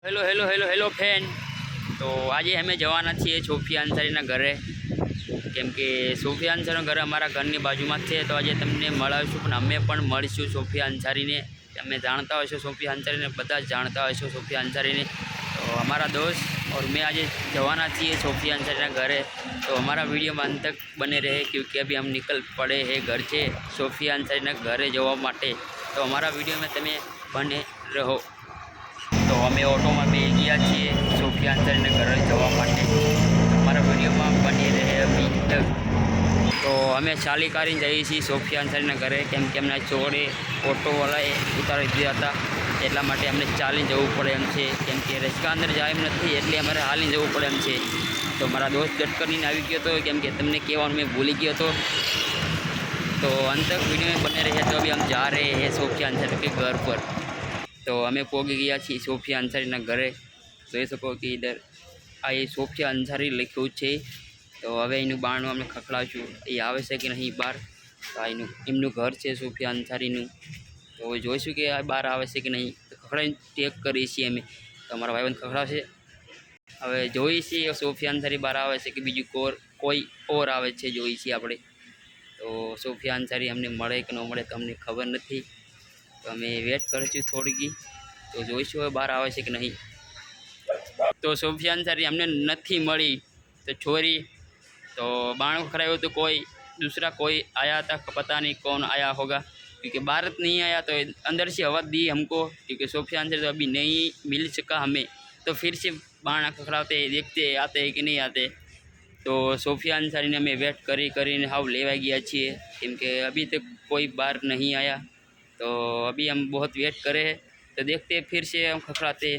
Hello hello hello hello fan. તો આજે અમે જવાના છીએ સોફિયા અંસારીના ઘરે, કેમ કે સોફિયા અંસારીનું ઘર અમારા ઘરની બાજુમાં જ છે। તો આજે તમને મળાવીશું, પણ અમે પણ મળીશું સોફિયા અંસારીને। તમે જાણતા હશો સોફિયા અંસારીને, બધા જ જાણતા હશો સોફિયા અંસારીને। તો અમારા दोस्त और मैं आज जवाना चाहिए सोफिया अंसारी घरे। तो हमारा वीडियो में अंत तक बने रहे, क्योंकि अभी हम निकल पड़े हैं घर से सोफिया अंसारी घरे जवा माटे। तो हमारा वीडियो में तमे बने रहो। तो अमे ऑटो में बे गया छे सोफिया अंसारी घरे जवा माटे। हमारा वीडियो में बने रहे अभी तक। तो अमे चाली कर जाइए सोफिया अंसारी घरे, केम के अमने चोड़े ऑटोवाळाए उतारी दिया था, એટલા માટે અમને ચાલીને જવું પડે એમ છે, કેમ કે રસ્તા અંદર જાય એમ નથી, એટલે અમારે હાલીને જવું પડે એમ છે। તો મારા દોસ્ત જટ કરીને આવી ગયો હતો, કેમ કે તમને કહેવાનું મેં ભૂલી ગયો હતો। तो अंत तक वीडियो में बने रहे। तो अभी हम जा रहे हैं सोफिया अंसारी के घर पर। तो हमें पहुँच गया छी सोफिया अंसारी घरे। જોઈ શકો કે इधर આ એ સોફિયા અંસારી લખ્યું છે। તો હવે એનું બારણું અમે ખખડાવશું, એ આવે છે કે નહીં બહાર। તો આ એમનું ઘર છે સોફિયા અંસારીનું। તો જોઈશું કે આ બહાર આવે છે કે નહીં। તો ખખડાઈને ચેક કરીએ છીએ અમે। તો અમારા ભાઈબંધ ખખડાવશે। હવે જોઈએ છીએ સોફિયા અંસારી બહાર આવે છે કે બીજું કોઈ ઓર આવે છે, જોઈએ છીએ આપણે। તો સોફિયા અંસારી અમને મળે કે ન મળે તો અમને ખબર નથી। તો અમે વેટ કરીશું થોડીક, તો જોઈશું હવે બહાર આવે છે કે નહીં। तो सोफिया अंसारी हमने नहीं मળી। तो छोरी तो बाणु खरायो तो कोई दूसरा कोई आया था, पता नहीं कौन आया होगा, क्योंकि भारत नहीं आया। तो अंदर से हवा दी हमको, क्योंकि सोफिया अंसारी तो अभी नहीं मिल सका हमें। तो फिर से बाणा खखड़ाते देखते आते हैं कि नहीं आते। तो सोफिया अंसारी ने हमें वेट करी हाव लेवा गया छे, क्योंकि अभी तक कोई बाहर नहीं आया। तो अभी हम बहुत वेट करे हैं, तो देखते फिर से हम खखड़ाते